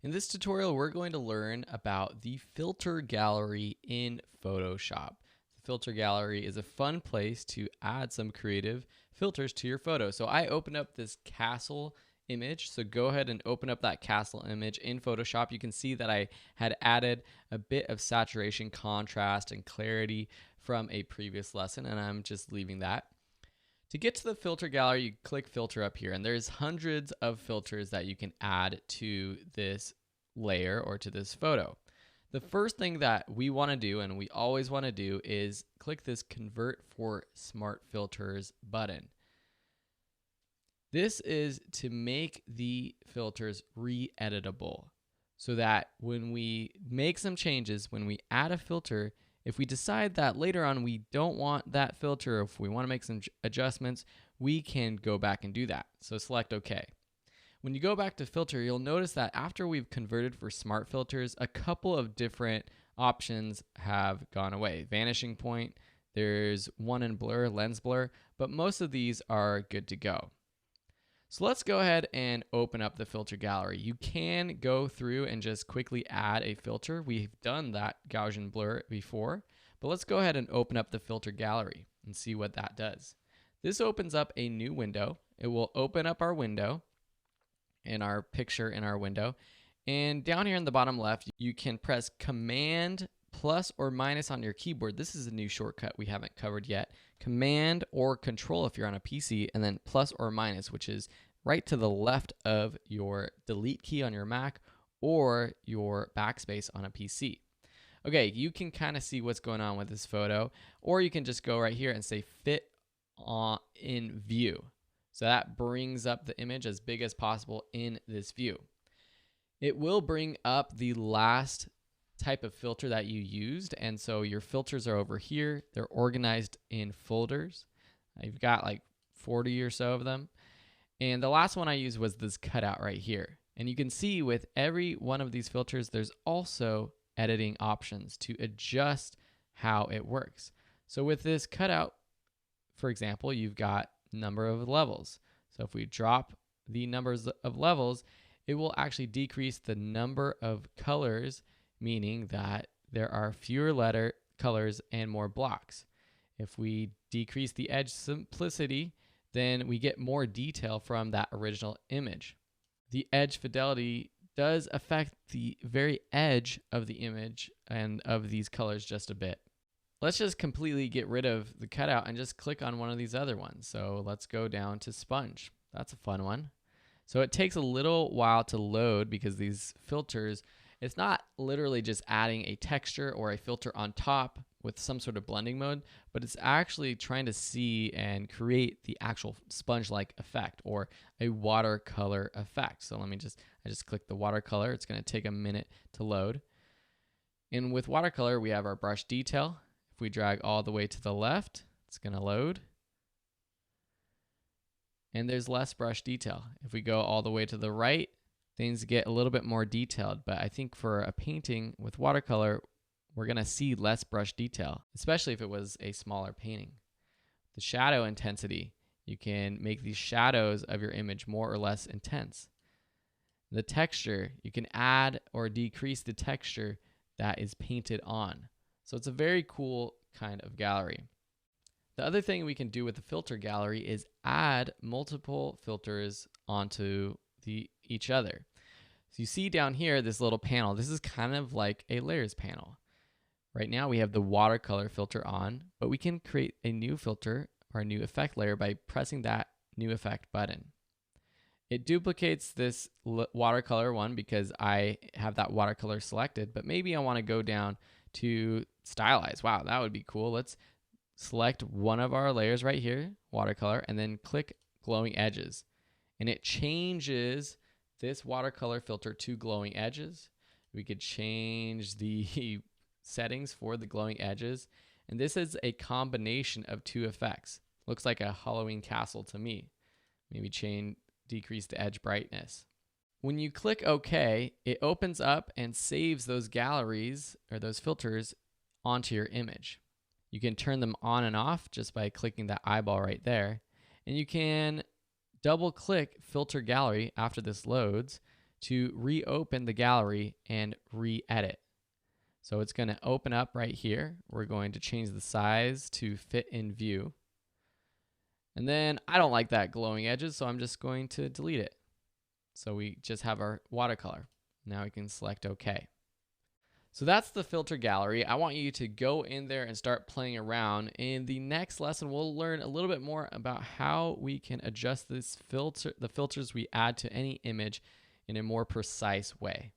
In this tutorial, we're going to learn about the filter gallery in Photoshop. The filter gallery is a fun place to add some creative filters to your photo. So I opened up this castle image. So go ahead and open up that castle image in Photoshop. You can see that I had added a bit of saturation, contrast, and clarity from a previous lesson, and I'm just leaving that. To get to the filter gallery, you click filter up here, and there's hundreds of filters that you can add to this layer or to this photo. The first thing that we want to do, and we always want to do, is click this Convert for Smart Filters button. This is to make the filters re-editable so that when we make some changes, when we add a filter, if we decide that later on we don't want that filter, or if we want to make some adjustments, we can go back and do that. So select OK. When you go back to filter, you'll notice that after we've converted for smart filters, a couple of different options have gone away. Vanishing point, there's one in blur, lens blur, but most of these are good to go. So let's go ahead and open up the filter gallery. You can go through and just quickly add a filter. We've done that Gaussian blur before, but let's go ahead and open up the filter gallery and see what that does. This opens up a new window. It will open up our window and our picture in our window. And down here in the bottom left, you can press Command plus or minus on your keyboard. This is a new shortcut we haven't covered yet. Command or Control if you're on a PC, and then plus or minus, which is right to the left of your delete key on your Mac or your backspace on a PC. Okay, you can kind of see what's going on with this photo, or you can just go right here and say fit in view. So that brings up the image as big as possible in this view. It will bring up the last type of filter that you used, and so your filters are over here. They're organized in folders. You've got like 40 or so of them, and the last one I used was this cutout right here. And you can see with every one of these filters there's also editing options to adjust how it works. So with this cutout, for example, you've got number of levels. So if we drop the numbers of levels, it will actually decrease the number of colors, meaning that there are fewer colors and more blocks. If we decrease the edge simplicity, then we get more detail from that original image. The edge fidelity does affect the very edge of the image and of these colors just a bit. Let's just completely get rid of the cutout and just click on one of these other ones. So let's go down to sponge. That's a fun one. So it takes a little while to load because these filters, it's not literally just adding a texture or a filter on top with some sort of blending mode, but it's actually trying to see and create the actual sponge-like effect or a watercolor effect. So I just click the watercolor. It's going to take a minute to load. And with watercolor, we have our brush detail. If we drag all the way to the left, it's going to load. And there's less brush detail. If we go all the way to the right, things get a little bit more detailed, but I think for a painting with watercolor, we're going to see less brush detail, especially if it was a smaller painting. The shadow intensity, you can make these shadows of your image more or less intense. The texture, you can add or decrease the texture that is painted on. So it's a very cool kind of gallery. The other thing we can do with the filter gallery is add multiple filters onto each other. So you see down here this little panel. This is kind of like a layers panel. Right now we have the watercolor filter on, but we can create a new filter or a new effect layer by pressing that new effect button. It duplicates this watercolor one because I have that watercolor selected, but maybe I want to go down to stylize. Wow, that would be cool. Let's select one of our layers right here, watercolor, and then click glowing edges. And it changes this watercolor filter to glowing edges. We could change the settings for the glowing edges. And this is a combination of two effects. Looks like a Halloween castle to me. Maybe decrease the edge brightness. When you click OK, it opens up and saves those galleries or those filters onto your image. You can turn them on and off just by clicking that eyeball right there. And you can double click Filter Gallery after this loads to reopen the gallery and re-edit. So it's going to open up right here. We're going to change the size to fit in view. And then I don't like that glowing edges, so I'm just going to delete it. So we just have our watercolor. Now we can select OK. So that's the filter gallery. I want you to go in there and start playing around. In the next lesson, we'll learn a little bit more about how we can adjust the filters we add to any image in a more precise way.